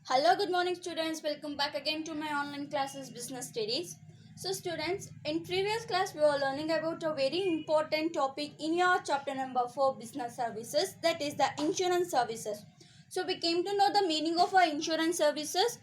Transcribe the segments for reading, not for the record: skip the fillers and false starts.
Hello, good morning, students. Welcome back again to my online classes, Business Studies. So, students, in previous class, we were learning about a very important topic in your chapter number 4, Business Services, that is the insurance services. So, we came to know the meaning of our insurance services,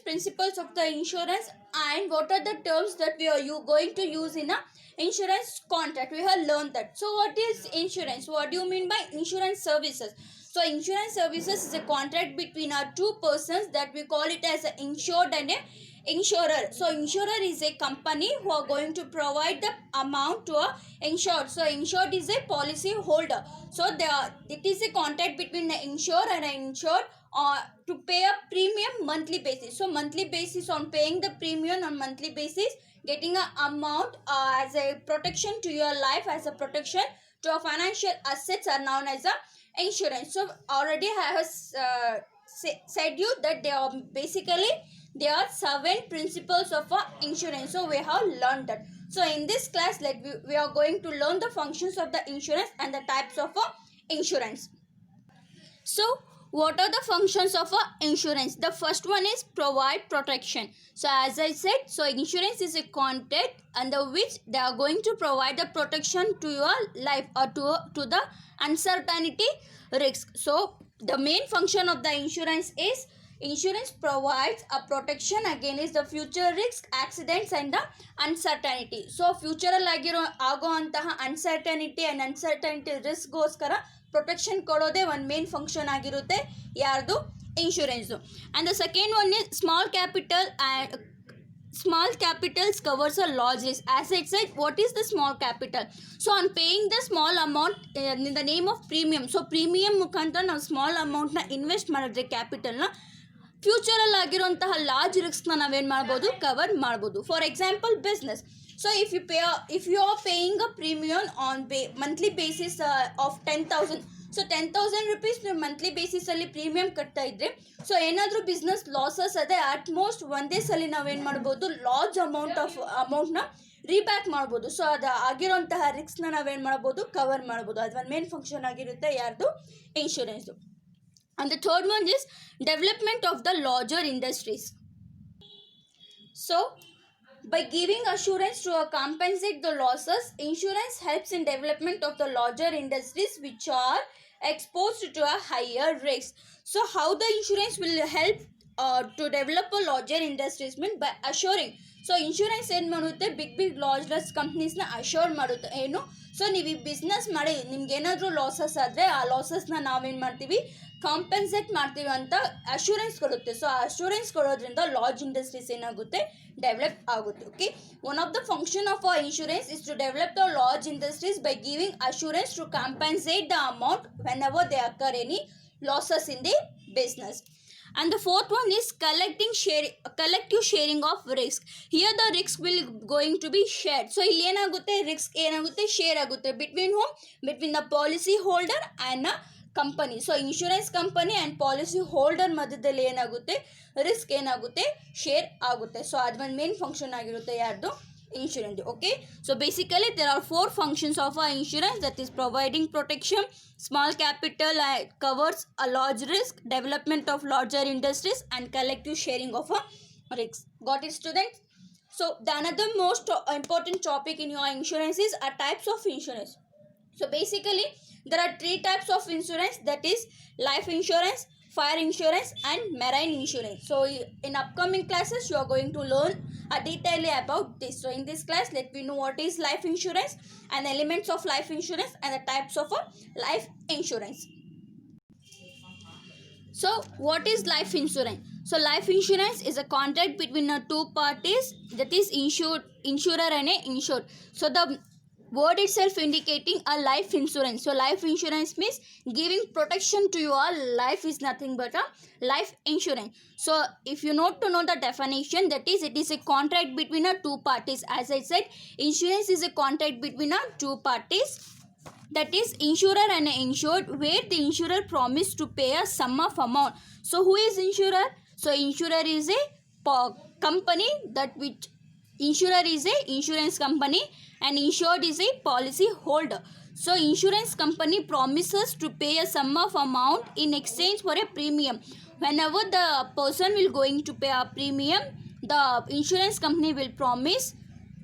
principles of the insurance, and what are the terms that we are going to use in a insurance contract. We have learned that. So what is insurance? What do you mean by insurance services? So insurance services is a contract between our two persons that we call it as an insured and a insurer. So insurer is a company who are going to provide the amount to a insured. So insured is a policy holder. So it is a contract between the insured and an insured to pay a premium monthly basis. So monthly basis on paying the premium on monthly basis, getting an amount as a protection to your life, as a protection to your financial assets are known as a insurance. So already I have said you that there are 7 principles of insurance. So we have learned that. So in this class, we are going to learn the functions of the insurance and the types of insurance. So what are the functions of insurance? The first one is provide protection. So as I said, so insurance is a contract under which they are going to provide the protection to your life or to the uncertainty risk. So the main function of the insurance is insurance provides a protection against the future risk, accidents and the uncertainty. So future ಆಗುವಂತಹ uncertainty and uncertainty risk ಗೋಸ್ಕರ protection ಕೊಡೋದೇ ಒಂದು main function ಆಗಿರುತ್ತೆ ಯಾರ್ದು insurance. And the second one is small capitals covers a large risk. As I said, what is the small capital? So on paying the small amount in the name of premium, so premium ಮುಖಾಂತರ ನಾವು small ಅಮೌಂಟ್ನ invest ಮಾಡಿದ್ರೆ ಕ್ಯಾಪಿಟಲ್ನ ಫ್ಯೂಚರಲ್ಲಿ ಆಗಿರುವಂತಹ large ರಿಸ್ಕ್ನ ನಾವೇನು ಮಾಡ್ಬೋದು, cover ಮಾಡ್ಬೋದು. For example business. So if you are paying a premium on monthly basis of 10,000, so 10,000 rupees ನೀವು monthly ಬೇಸಿಸಲ್ಲಿ premium ಕಟ್ತಾ ಇದ್ರೆ, ಸೊ ಏನಾದರೂ ಬಿಸ್ನೆಸ್ ಲಾಸಸ್ ಅದೇ ಅಟ್ಮೋಸ್ಟ್ ಒಂದೇ ಸಲ ನಾವೇನು ಮಾಡ್ಬೋದು, ಲಾರ್ಜ್ ಅಮೌಂಟ್ನ ರೀಬ್ಯಾಕ್ ಮಾಡ್ಬೋದು. ಸೊ ಅದು ಆಗಿರೋಂತಹ ರಿಸ್ಕ್ನ ನಾವೇನು ಮಾಡ್ಬೋದು, ಕವರ್ ಮಾಡ್ಬೋದು. ಅದು ಒಂದು ಮೇನ್ ಫಂಕ್ಷನ್ ಆಗಿರುತ್ತೆ ಯಾರ್ದು, ಇನ್ಶೂರೆನ್ಸ್ದು. And the third one is development of the larger industries. So by giving assurance to compensate the losses, insurance helps in development of the larger industries which are exposed to a higher risk. So how the insurance will help to develop a larger industries mean by assuring. So insurance ಏನು ಮಾಡುತ್ತೆ, big large ಕಂಪ್ನೀಸ್ನ assure ಮಾಡುತ್ತೆ. ಏನು, so ನೀವು ಈ business ಮಾಡಿ ನಿಮ್ಗೆ ಏನಾದರೂ losses ಆದರೆ ಆ ಲಾಸಸ್ನ ನಾವೇನು ಮಾಡ್ತೀವಿ, ಕಾಂಪೆನ್ಸೇಟ್ ಮಾಡ್ತೀವಿ ಅಂತ ಅಶ್ಯೂರೆನ್ಸ್ ಕೊಡುತ್ತೆ. ಸೊ ಆ ಅಶ್ಯೂರೆನ್ಸ್ ಕೊಡೋದ್ರಿಂದ ಲಾರ್ಜ್ ಇಂಡಸ್ಟ್ರೀಸ್ ಏನಾಗುತ್ತೆ, ಡೆವಲಪ್ ಆಗುತ್ತೆ. Okay, one of the function of a insurance is to develop the large industries by giving assurance to compensate the amount whenever they occur any losses in the business. And the fourth one is collective sharing of risk. Here the risk will going to be shared. So ಇಲ್ಲಿ ಏನಾಗುತ್ತೆ, risk ಏನಾಗುತ್ತೆ, share ಆಗುತ್ತೆ. Between home, between the policy holder and company. So insurance company and policy holder ಮಧ್ಯದಲ್ಲಿ ಏನಾಗುತ್ತೆ, risk ಏನಾಗುತ್ತೆ, share ಆಗುತ್ತೆ. So ಅದು ಒಂದು ಮೇನ್ ಫಂಕ್ಷನ್ ಆಗಿರುತ್ತೆ ಯಾರ್ದು, insurance. Okay, so basically there are 4 functions of our insurance, that is providing protection, small capital covers a large risk, development of larger industries and collective sharing of a risk. Got it, students? So the another most important topic in your insurance is types of insurance. So basically there are 3 types of insurance, that is life insurance, fire insurance and marine insurance. So in upcoming classes you are going to learn detailedly about this. So in this class, let me know what is life insurance and elements of life insurance and the types of life insurance. So what is life insurance? So life insurance is a contract between 2 parties, that is insurer and a insured. So the word itself indicating a life insurance. So life insurance means giving protection to your life is nothing but a life insurance. So if you to know the definition, that is it is a contract between 2 parties. As I said, insurance is a contract between 2 parties, that is insurer and insured, where the insurer promised to pay a sum of amount. So who is insurer? So insurer is a company, that which insurer is a insurance company and insured is a policy holder. So insurance company promises to pay a sum of amount in exchange for a premium. Whenever the person will going to pay a premium, the insurance company will promise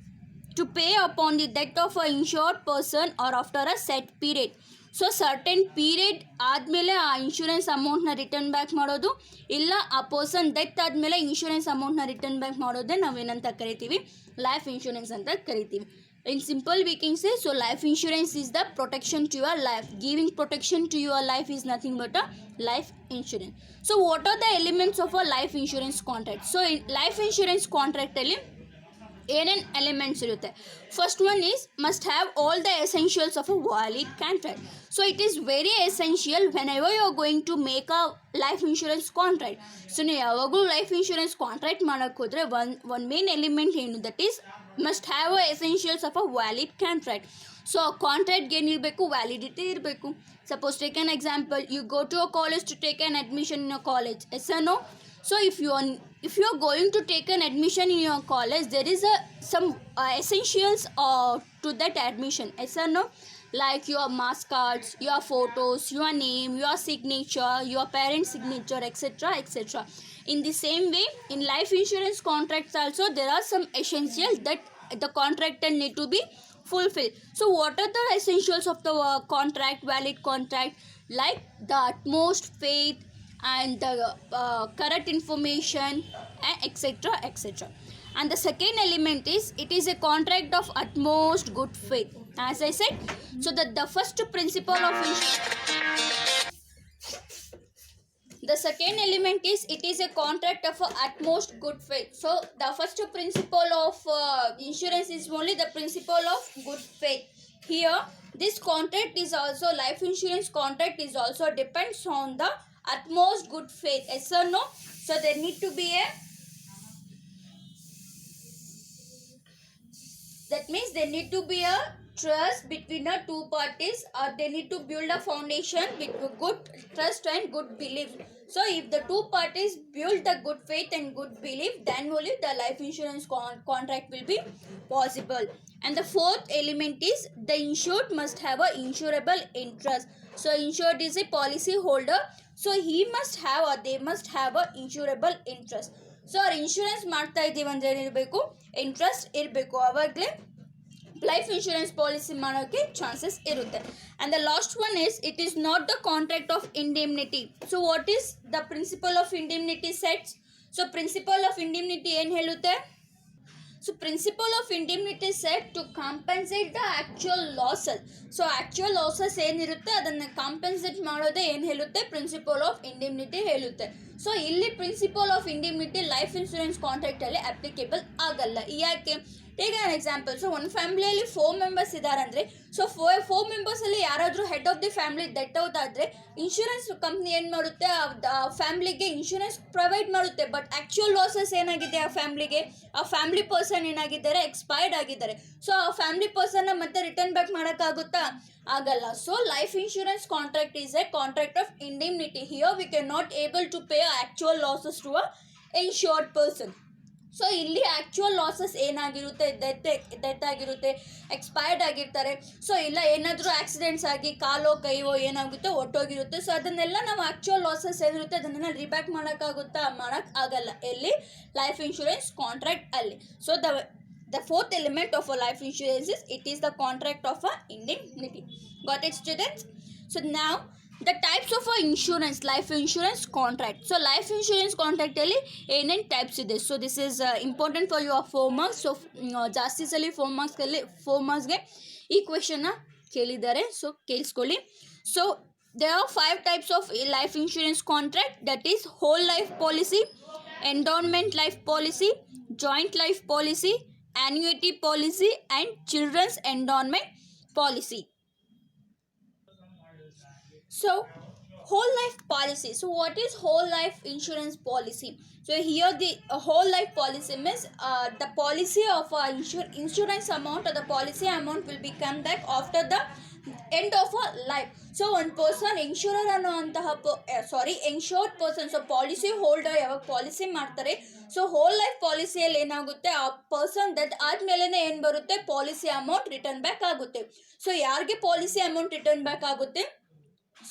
to pay upon the death of a insured person or after a set period. So certain period ಆದಮೇಲೆ ಆ insurance ಅಮೌಂಟ್ನ return back ಮಾಡೋದು, ಇಲ್ಲ ಆ person death ಆದಮೇಲೆ insurance ಅಮೌಂಟ್ನ return back ಮಾಡೋದೇ ನಾವೇನಂತ ಕರಿತೀವಿ, ಲೈಫ್ ಇನ್ಶೂರೆನ್ಸ್ ಅಂತ ಕರಿತೀವಿ. In simple we can say, so life insurance is the protection to your life. Giving protection to your life is nothing but a life insurance. So what are the elements of a life insurance contract? So in life insurance contract ಅಲ್ಲಿ ಏನೇನು elements ಇರುತ್ತೆ. First one is must have all the essentials of a valid contract. So it is very essential whenever you are going to make a life insurance contract. So ನೀವು ಯಾವಾಗಲೂ life insurance contract ಮಾಡೋಕ್ಕೆ ಹೋದರೆ one main element ಏನು, that is must have a essentials of a valid contract. So ಆ ಕಾಂಟ್ರಾಕ್ಟ್ಗೆ ಏನಿರಬೇಕು, validity ಇರಬೇಕು. Suppose take an example, you go to a college to take an admission in a college, yes or no? So if you are going to take an admission in your college, there is some essentials to that admission, yes or no? Like your marks cards, your photos, your name, your signature, your parents signature, etc, etc. In the same way, in life insurance contracts also there are some essentials that the contractor need to be fulfilled. So what are the essentials of the contract, valid contract? Like the utmost faith and the correct information, etc, etc. And the second element is, it is a contract of utmost good faith, as I said. So the first principle of the second element is, it is a contract of utmost good faith. So the first principle of insurance is only the principle of good faith. Here this contract is also, life insurance contract is also depends on the utmost good faith, yes or no? So there need to be a, that means there need to be a trust between the two parties, or they need to build a foundation with good trust and good belief. So if the two parties build the good faith and good belief, then only the life insurance contract will be possible. And the fourth element is, the insured must have a insurable interest. So insured is a policy holder, so he must have, or they must have a insurable interest. So ಅವ್ರು insurance ಮಾಡ್ತಾ ಇದ್ದೀವಿ ಅಂದರೆ ಏನಿರಬೇಕು, interest ಇರಬೇಕು, ಅವಾಗಲೇ life insurance policy ಮಾಡೋಕ್ಕೆ chances ಇರುತ್ತೆ. And the last one is, it is not the contract of indemnity. So what is the principle of indemnity sets? So principle of indemnity ಏನು ಹೇಳುತ್ತೆ? So principle of indemnity set to compensate the actual losses. So actual losses ಏನಿರುತ್ತೆ ಅದನ್ನು compensate ಮಾಡೋದೇ ಏನು ಹೇಳುತ್ತೆ, principal of ಇಂಡಿಮ್ನಿಟಿ ಹೇಳುತ್ತೆ. So ಇಲ್ಲಿ principle of indemnity life insurance ಕಾಂಟ್ರಾಕ್ಟಲ್ಲಿ ಅಪ್ಲಿಕೇಬಲ್ ಆಗಲ್ಲ. ಯಾಕೆ? Take an example. ಸೊ ಒಂದು ಫ್ಯಾಮಿಲಿಯಲ್ಲಿ 4 ಮೆಂಬರ್ಸ್ ಇದ್ದಾರೆ ಅಂದರೆ, ಸೊ 4 ಮೆಂಬರ್ಸಲ್ಲಿ ಯಾರಾದರೂ head of the family death out ಆದರೆ, ಇನ್ಶೂರೆನ್ಸ್ ಕಂಪ್ನಿ ಏನು ಮಾಡುತ್ತೆ, ಆ ಫ್ಯಾಮಿಲಿಗೆ ಇನ್ಶೂರೆನ್ಸ್ ಪ್ರೊವೈಡ್ ಮಾಡುತ್ತೆ. ಬಟ್ ಆ್ಯಕ್ಚುಯಲ್ ಲಾಸಸ್ ಏನಾಗಿದೆ ಆ ಫ್ಯಾಮಿಲಿಗೆ, ಆ ಫ್ಯಾಮಿಲಿ ಪರ್ಸನ್ ಏನಾಗಿದ್ದಾರೆ, ಎಕ್ಸ್ಪೈರ್ಡ್ ಆಗಿದ್ದಾರೆ. ಸೊ ಆ ಫ್ಯಾಮಿಲಿ ಪರ್ಸನ್ನ ಮತ್ತೆ ರಿಟರ್ನ್ ಬ್ಯಾಕ್ ಮಾಡೋಕ್ಕಾಗುತ್ತಾ? ಆಗಲ್ಲ. So life insurance contract is a contract of indemnity. Here we can not able to pay actual losses to a insured person. So ಇಲ್ಲಿ ಆ್ಯಕ್ಚುಯಲ್ ಲಾಸಸ್ ಏನಾಗಿರುತ್ತೆ, death ಆಗಿರುತ್ತೆ, expired ಆಗಿರ್ತಾರೆ. So ಇಲ್ಲ ಏನಾದರೂ ಆಕ್ಸಿಡೆಂಟ್ಸ್ ಆಗಿ ಕಾಲೋ ಕೈಯೋ ಏನಾಗುತ್ತೆ, ಒಟ್ಟೋಗಿರುತ್ತೆ. ಸೊ ಅದನ್ನೆಲ್ಲ ನಾವು ಆ್ಯಕ್ಚುಯಲ್ ಲಾಸಸ್ ಏನಿರುತ್ತೆ ಅದನ್ನೆಲ್ಲ ರಿಬ್ಯಾಕ್ ಮಾಡೋಕ್ಕಾಗುತ್ತಾ? ಮಾಡೋಕ್ಕಾಗಲ್ಲ. ಎಲ್ಲಿ? ಲೈಫ್ ಇನ್ಶೂರೆನ್ಸ್ ಕಾಂಟ್ರಾಕ್ಟ್ ಅಲ್ಲಿ. So the fourth element of a life insurance is, it is the contract of a indemnity. Got it, students? So now the types of a insurance, life insurance contract. So life insurance contract ಅಲ್ಲಿ ಏನೇನು types ಇದೆ? So this is important for your 4 marks. So ಜಾಸ್ತಿ ಸಲ 4 ಮಾರ್ಕ್ಸ್ಗೆ ಈ ಕ್ವೆಶನ್ನ ಕೇಳಿದ್ದಾರೆ. So ಕೇಳಿಸ್ಕೊಳ್ಳಿ. So there are 5 types of life insurance contract, that is whole life policy, endowment life policy, joint life policy, annuity policy, and children's endowment policy. So whole life policy. So what is whole life insurance policy? So here the whole life policy means the policy of insurance amount, or the policy amount will be come back after the end of a life. So ಒಂದು person ಇನ್ಶೂರರ್ ಅನ್ನುವಂತಹ insured person, so policy holder ಯಾವಾಗ policy ಮಾಡ್ತಾರೆ, so whole life ಪಾಲಿಸಿಯಲ್ಲಿ ಏನಾಗುತ್ತೆ, ಆ person death ಆದ್ಮೇಲೆ ಏನು ಬರುತ್ತೆ, policy amount return back ಆಗುತ್ತೆ. ಸೊ ಯಾರಿಗೆ ಪಾಲಿಸಿ ಅಮೌಂಟ್ ರಿಟರ್ನ್ ಬ್ಯಾಕ್ ಆಗುತ್ತೆ,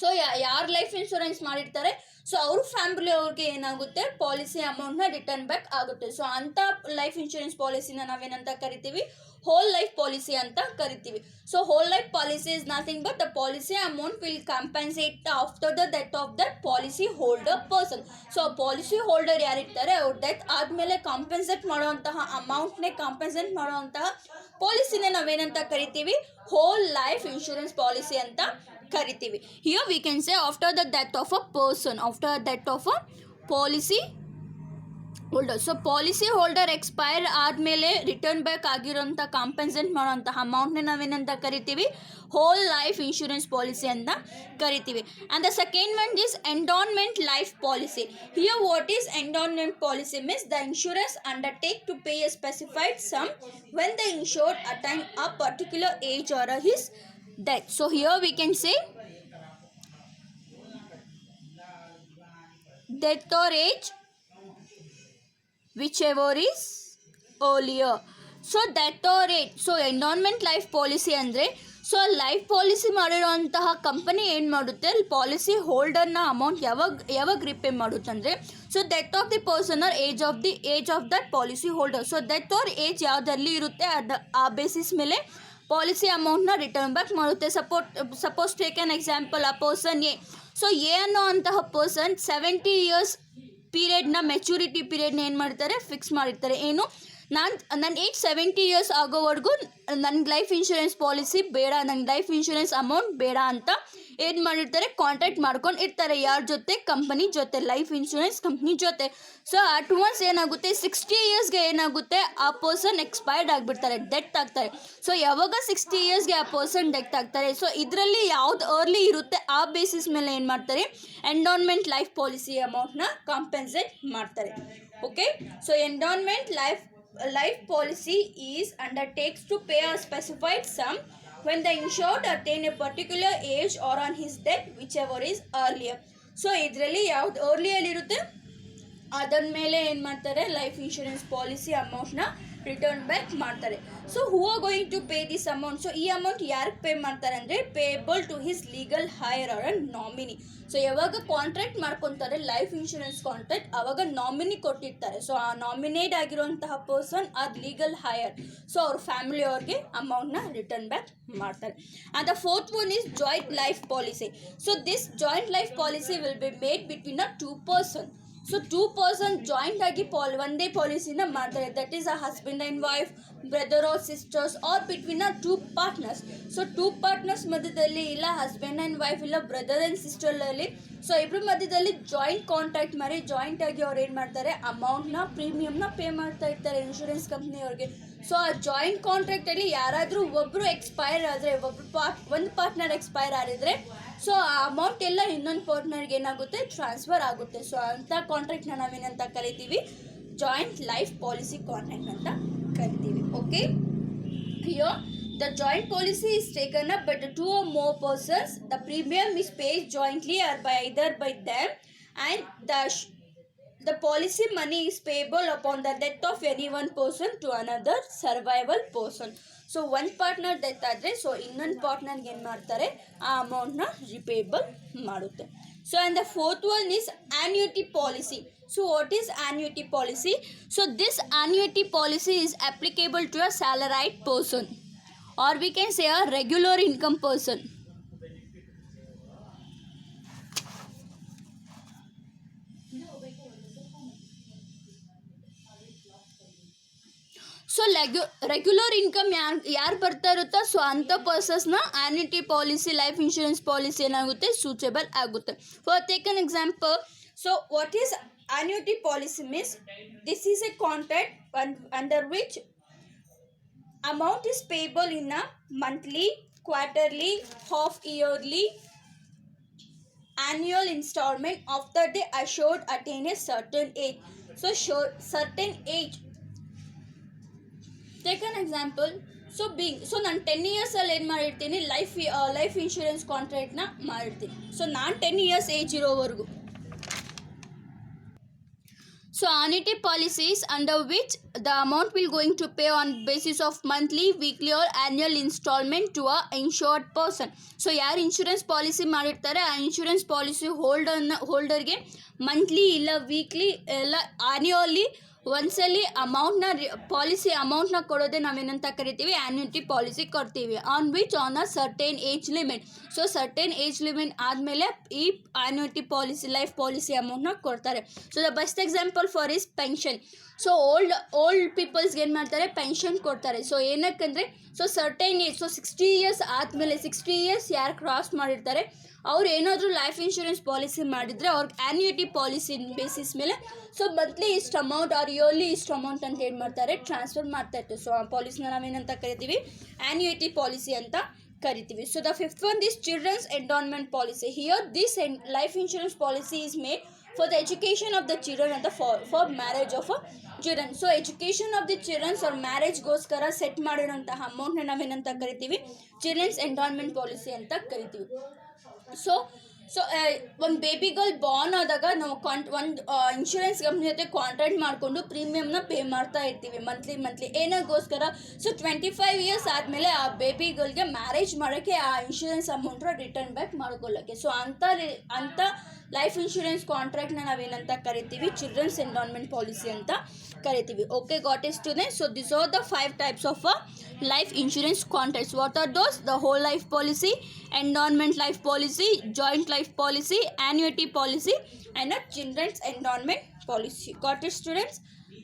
ಸೊ ಯಾರು ಲೈಫ್ ಇನ್ಶೂರೆನ್ಸ್ ಮಾಡಿರ್ತಾರೆ, ಸೊ ಅವ್ರ ಫ್ಯಾಮಿಲಿ ಅವ್ರಿಗೆ ಏನಾಗುತ್ತೆ, ಪಾಲಿಸಿ ಅಮೌಂಟ್ನ ರಿಟರ್ನ್ ಬ್ಯಾಕ್ ಆಗುತ್ತೆ. ಸೊ ಅಂಥ ಲೈಫ್ ಇನ್ಶೂರೆನ್ಸ್ ಪಾಲಿಸಿನ ನಾವೇನಂತ ಕರಿತೀವಿ, ಹೋಲ್ ಲೈಫ್ ಪಾಲಿಸಿ ಅಂತ ಕರಿತೀವಿ. So whole life policy is nothing but the policy amount will compensate after the death of the policy holder person. So policy holder ಯಾರಿರ್ತಾರೆ ಅವ್ರ death ಆದಮೇಲೆ compensate ಮಾಡುವಂತಹ ಅಮೌಂಟ್ನೇ compensate ಮಾಡುವಂತಹ ಪಾಲಿಸಿನ ನಾವೇನಂತ ಕರಿತೀವಿ, ಹೋಲ್ ಲೈಫ್ ಇನ್ಶೂರೆನ್ಸ್ ಪಾಲಿಸಿ ಅಂತ ಕರಿತೀವಿ. Here we can say after the death of a person, after death of a policy holder. So policy holder expire ಆದಮೇಲೆ ರಿಟರ್ನ್ ಬ್ಯಾಕ್ ಆಗಿರೋಂಥ ಕಾಂಪನ್ಸೇಟ್ ಮಾಡೋಂತಹ ಅಮೌಂಟ್ನ ನಾವೇನಂತ ಕರಿತೀವಿ, ಹೋಲ್ ಲೈಫ್ ಇನ್ಶೂರೆನ್ಸ್ ಪಾಲಿಸಿ ಅಂತ ಕರಿತೀವಿ. And the second one is endowment life policy. Here what is endowment policy means the insurance undertake to pay a specified sum when the insured attain a particular age or his death. So here we can say death or age whichever is earlier. So death or age. So endowment life policy ಅಂದರೆ, so life policy ಮಾಡಿರೋಂತಹ company ಏನು ಮಾಡುತ್ತೆ, policy ಹೋಲ್ಡರ್ನ amount ಯಾವಾಗ repay ಮಾಡುತ್ತಂದರೆ, so death of the person or age of that policy holder. So death or age ಯಾವುದಲ್ಲಿ ಇರುತ್ತೆ ಆ ಬೇಸಿಸ್ ಮೇಲೆ ಪಾಲಿಸಿ ಅಮೌಂಟ್ನ ರಿಟರ್ನ್ ಬ್ಯಾಕ್ ಮಾಡುತ್ತೆ. ಸಪೋಸ್ ಟೇಕ್ ಆನ್ ಎಕ್ಸಾಂಪಲ್ ಆ ಪರ್ಸನ್ ಎ. ಸೊ ಎ ಅನ್ನೋ ಅಂತಹ ಪರ್ಸನ್ 70 ಇಯರ್ಸ್ ಪೀರಿಯಡ್ನ ಮೆಚುರಿಟಿ ಪೀರಿಯಡ್ನ ಏನು ಮಾಡ್ತಾರೆ, ಫಿಕ್ಸ್ ಮಾಡಿರ್ತಾರೆ. ಏನು, ನನ್ನ ಏಜ್ 70 ಇಯರ್ಸ್ ಆಗೋವರೆಗೂ ನನಗೆ ಲೈಫ್ ಇನ್ಶೂರೆನ್ಸ್ ಪಾಲಿಸಿ ಬೇಡ, ನನಗೆ ಲೈಫ್ ಇನ್ಶೂರೆನ್ಸ್ ಅಮೌಂಟ್ ಬೇಡ ಅಂತ ಏನು ಮಾಡಿರ್ತಾರೆ, ಕಾಂಟ್ಯಾಕ್ಟ್ ಮಾಡ್ಕೊಂಡು ಇರ್ತಾರೆ. ಯಾರ ಜೊತೆ, ಕಂಪನಿ ಜೊತೆ, ಲೈಫ್ ಇನ್ಶೂರೆನ್ಸ್ ಕಂಪ್ನಿ ಜೊತೆ. ಸೊ ಅಟ್ ಒನ್ಸ್ ಏನಾಗುತ್ತೆ, 60 ಇಯರ್ಸ್ಗೆ ಏನಾಗುತ್ತೆ, ಆ ಪರ್ಸನ್ ಎಕ್ಸ್ಪೈರ್ಡ್ ಆಗಿಬಿಡ್ತಾರೆ, ಡೆತ್ ಆಗ್ತಾರೆ. ಸೊ ಯಾವಾಗ 60 ಇಯರ್ಸ್ಗೆ ಆ ಪರ್ಸನ್ ಡೆತ್ ಆಗ್ತಾರೆ, ಸೊ ಇದರಲ್ಲಿ ಯಾವ್ದು ಅರ್ಲಿ ಇರುತ್ತೆ ಆ ಬೇಸಿಸ್ ಮೇಲೆ ಏನು ಮಾಡ್ತಾರೆ, ಎಂಡೋನ್ಮೆಂಟ್ ಲೈಫ್ ಪಾಲಿಸಿ ಅಮೌಂಟ್ನ ಕಾಂಪೆನ್ಸೇಟ್ ಮಾಡ್ತಾರೆ. Okay, so endowment life policy is undertakes to pay a specified sum when the insured attain a particular age or on his death whichever is earlier. So ಇದರಲ್ಲಿ ಯಾವ್ದು ಅರ್ಲಿಯಲ್ಲಿ ಇರುತ್ತೆ ಅದರ ಮೇಲೆ ಏನು ಮಾಡ್ತಾರೆ, ಲೈಫ್ ಇನ್ಶೂರೆನ್ಸ್ ಪಾಲಿಸಿ ಅಮೌಂಟ್ನ ರಿಟರ್ನ್ ಬ್ಯಾಕ್ ಮಾಡ್ತಾರೆ. So who are going to pay this amount. So ಈ ಅಮೌಂಟ್ ಯಾರಿಗೆ ಪೇ ಮಾಡ್ತಾರೆ ಅಂದರೆ, payable to his legal heir or a nominee. So ಯಾವಾಗ ಕಾಂಟ್ರಾಕ್ಟ್ ಮಾಡ್ಕೊತಾರೆ ಲೈಫ್ ಇನ್ಶೂರೆನ್ಸ್ ಕಾಂಟ್ರಾಕ್ಟ್, ಆವಾಗ ನಾಮಿನಿ ಕೊಟ್ಟಿರ್ತಾರೆ. ಸೊ ಆ ನಾಮಿನೇಟ್ ಆಗಿರುವಂತಹ ಪರ್ಸನ್ ಅದು ಲೀಗಲ್ ಹೈಯರ್, ಸೊ ಅವ್ರ ಫ್ಯಾಮಿಲಿ ಅವ್ರಿಗೆ ಅಮೌಂಟ್ನ ರಿಟರ್ನ್ ಬ್ಯಾಕ್ ಮಾಡ್ತಾರೆ. And the fourth one is joint life policy. So this joint life policy will be made between a 2 person. So 2 person joint ಆಗಿ ಒಂದೇ ಪಾಲಿಸಿನ ಮಾಡ್ತಾರೆ. That is a husband and wife, brother or sisters, or between a 2 partners. So 2 partners ಮಧ್ಯದಲ್ಲಿ, ಇಲ್ಲ husband and wife, ಇಲ್ಲ brother and ಸಿಸ್ಟರಲ್ಲಿ, so ಇಬ್ಬರ ಮಧ್ಯದಲ್ಲಿ ಜಾಯಿಂಟ್ ಕಾಂಟ್ರಾಕ್ಟ್ ಮಾಡಿ ಜಾಯಿಂಟ್ ಆಗಿ ಅವ್ರು ಏನು ಮಾಡ್ತಾರೆ, ಅಮೌಂಟ್ನ ಪ್ರೀಮಿಯಮ್ನ ಪೇ ಮಾಡ್ತಾ ಇರ್ತಾರೆ ಇನ್ಶೂರೆನ್ಸ್ ಕಂಪ್ನಿಯವ್ರಿಗೆ. ಸೊ ಆ ಜಾಯಿಂಟ್ ಕಾಂಟ್ರಾಕ್ಟಲ್ಲಿ ಯಾರಾದರೂ ಒಬ್ಬರು ಎಕ್ಸ್ಪೈರ್ ಆದರೆ, ಒಂದು ಪಾರ್ಟ್ನರ್ ಎಕ್ಸ್ಪೈರ್ ಆಗಿದ್ರೆ, ಸೊ ಆ ಅಮೌಂಟ್ ಎಲ್ಲ ಇನ್ನೊಂದು ಪಾರ್ಟ್ನರ್ಗೆ ಏನಾಗುತ್ತೆ, ಟ್ರಾನ್ಸ್ಫರ್ ಆಗುತ್ತೆ. ಸೊ ಅಂಥ ಕಾಂಟ್ರಾಕ್ಟ್ನ ನಾವೇನಂತ ಕರಿತೀವಿ, ಜಾಯಿಂಟ್ ಲೈಫ್ ಪಾಲಿಸಿ ಕಾಂಟ್ರಾಕ್ಟ್ ಅಂತ ಕರಿತೀವಿ. Okay, here the joint policy is taken up by the 2 or more persons. The premium is paid jointly or by either by them, and the policy money is payable upon the death of any one person to another survival person. So ಒಂದು partner death ಆದರೆ, so ಇನ್ನೊಂದು ಪಾರ್ಟ್ನರ್ಗೆ ಏನು ಮಾಡ್ತಾರೆ, ಆ ಅಮೌಂಟ್ನ repayable ಮಾಡುತ್ತೆ. So and the fourth one is annuity policy. So what is annuity policy? So this annuity policy is applicable to a salaried person, or we can say a regular income person. So regular income ಯಾರು ಬರ್ತಾ ಇರುತ್ತೋ, so ಅಂಥ ಪರ್ಸನ್ಸ್ನ annuity policy, life insurance policy ಏನಾಗುತ್ತೆ, suitable ಆಗುತ್ತೆ. For take an example, so what is annuity policy means, this is a contract under which amount is payable in a monthly, quarterly, half yearly, annual installment after the assured attain a certain age. So certain age, take an example. So ನಾನು 10 ಇಯರ್ಸಲ್ಲಿ ಏನು ಮಾಡಿರ್ತೀನಿ, life insurance ಕಾಂಟ್ರಾಕ್ಟ್ನ ಮಾಡಿರ್ತೀನಿ. So ನಾನು 10 years age ಇರೋವರೆಗೂ. So annuity policies under which the amount will going to pay on basis of monthly, weekly or annual installment to a insured person. So ಯಾರು insurance policy ಮಾಡಿರ್ತಾರೆ ಆ insurance policy ಹೋಲ್ಡರ್ಗೆ monthly ಇಲ್ಲ weekly ಇಲ್ಲ annually ಒಂದ್ಸಲಿ policy ಅಮೌಂಟ್ನ ಕೊಡೋದೇ ನಾವೇನಂತ ಕರಿತೀವಿ, ಆ್ಯನ್ಯುಟಿ ಪಾಲಿಸಿ ಕೊಡ್ತೀವಿ. On which on a certain age limit. So certain age limit ಆದಮೇಲೆ ಈ ಆ್ಯನ್ಯುಟಿ ಪಾಲಿಸಿ ಲೈಫ್ ಪಾಲಿಸಿ ಅಮೌಂಟ್ನ ಕೊಡ್ತಾರೆ. So the best example for is pension. So old ಪೀಪಲ್ಸ್ಗೆ ಏನು ಮಾಡ್ತಾರೆ, ಪೆನ್ಷನ್ ಕೊಡ್ತಾರೆ. ಸೊ ಏನಕ್ಕಂದರೆ so certain age, so 60 years ಆದಮೇಲೆ 60 ಇಯರ್ಸ್ ಯಾರು ಕ್ರಾಸ್ ಮಾಡಿರ್ತಾರೆ ಅವ್ರು ಏನಾದರೂ ಲೈಫ್ ಇನ್ಶೂರೆನ್ಸ್ ಪಾಲಿಸಿ ಮಾಡಿದರೆ ಅವ್ರಿಗೆ ಆ್ಯನ್ಯುಟಿ ಪಾಲಿಸಿ ಬೇಸಿಸ್ ಮೇಲೆ ಸೊ ಮಂತ್ಲಿ ಇಷ್ಟು ಅಮೌಂಟ್ ಆರ್ ಇಯರ್ಲಿ ಇಷ್ಟು ಅಮೌಂಟ್ ಅಂತ ಏನು ಮಾಡ್ತಾರೆ, ಟ್ರಾನ್ಸ್ಫರ್ ಮಾಡ್ತಾಯಿತ್ತು. ಸೊ ಆ ಪಾಲಿಸಿನ ನಾವೇನಂತ ಕರಿತೀವಿ, ಆ್ಯನ್ಯುಟಿ ಪಾಲಿಸಿ ಅಂತ ಕರಿತೀವಿ. So the fifth one this childrens endowment policy. Here this life insurance policy is made for the education of the children and for marriage of a children. So education of the childrens ಅವ್ರ ಮ್ಯಾರೇಜ್ಗೋಸ್ಕರ set ಮಾಡಿರೋಂತಹ ಅಮೌಂಟ್ನ ನಾವೇನಂತ ಕರಿತೀವಿ, children's endowment policy ಅಂತ ಕರಿತೀವಿ. So ಒಂದು baby girl Born ಆದಾಗ ನಾವು ಒಂದು ಇನ್ಶೂರೆನ್ಸ್ ಕಂಪ್ನಿ ಜೊತೆ ಕಾಂಟ್ರಾಕ್ಟ್ ಮಾಡಿಕೊಂಡು ಪ್ರೀಮಿಯಮ್ನ ಪೇ ಮಾಡ್ತಾ ಇರ್ತೀವಿ ಮಂತ್ಲಿ. ಏನಕ್ಕೋಸ್ಕರ, ಸೊ 25 ಇಯರ್ಸ್ ಆದಮೇಲೆ ಆ ಬೇಬಿ ಗರ್ಲ್ಗೆ ಮ್ಯಾರೇಜ್ ಮಾಡೋಕ್ಕೆ ಆ ಇನ್ಶೂರೆನ್ಸ್ ಅಮೌಂಟ್ನ ರಿಟರ್ನ್ ಬ್ಯಾಕ್ ಮಾಡ್ಕೊಳ್ಳೋಕ್ಕೆ. ಸೊ ಅಂಥ ಲೈಫ್ ಇನ್ಶೂರೆನ್ಸ್ ಕಾಂಟ್ರಾಕ್ಟ್ನ ನಾವೇನಂತ ಕರಿತೀವಿ, ಚಿಲ್ಡ್ರನ್ಸ್ ಎಂಡೌನ್ಮೆಂಟ್ ಪಾಲಿಸಿ ಅಂತ ಕರಿತೀವಿ. Okay got it students. So this are the 5 types of life insurance contracts. What are those? The whole life policy, endowment life policy, joint life policy, annuity policy and a children's endowment policy. Got it students?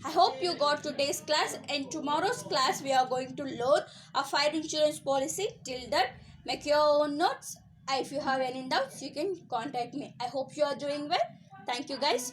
I hope you got today's class, and tomorrow's class we are going to learn a fire insurance policy. Till that, make your own notes. If you have any doubts you can contact me. I hope you are doing well. Thank you guys.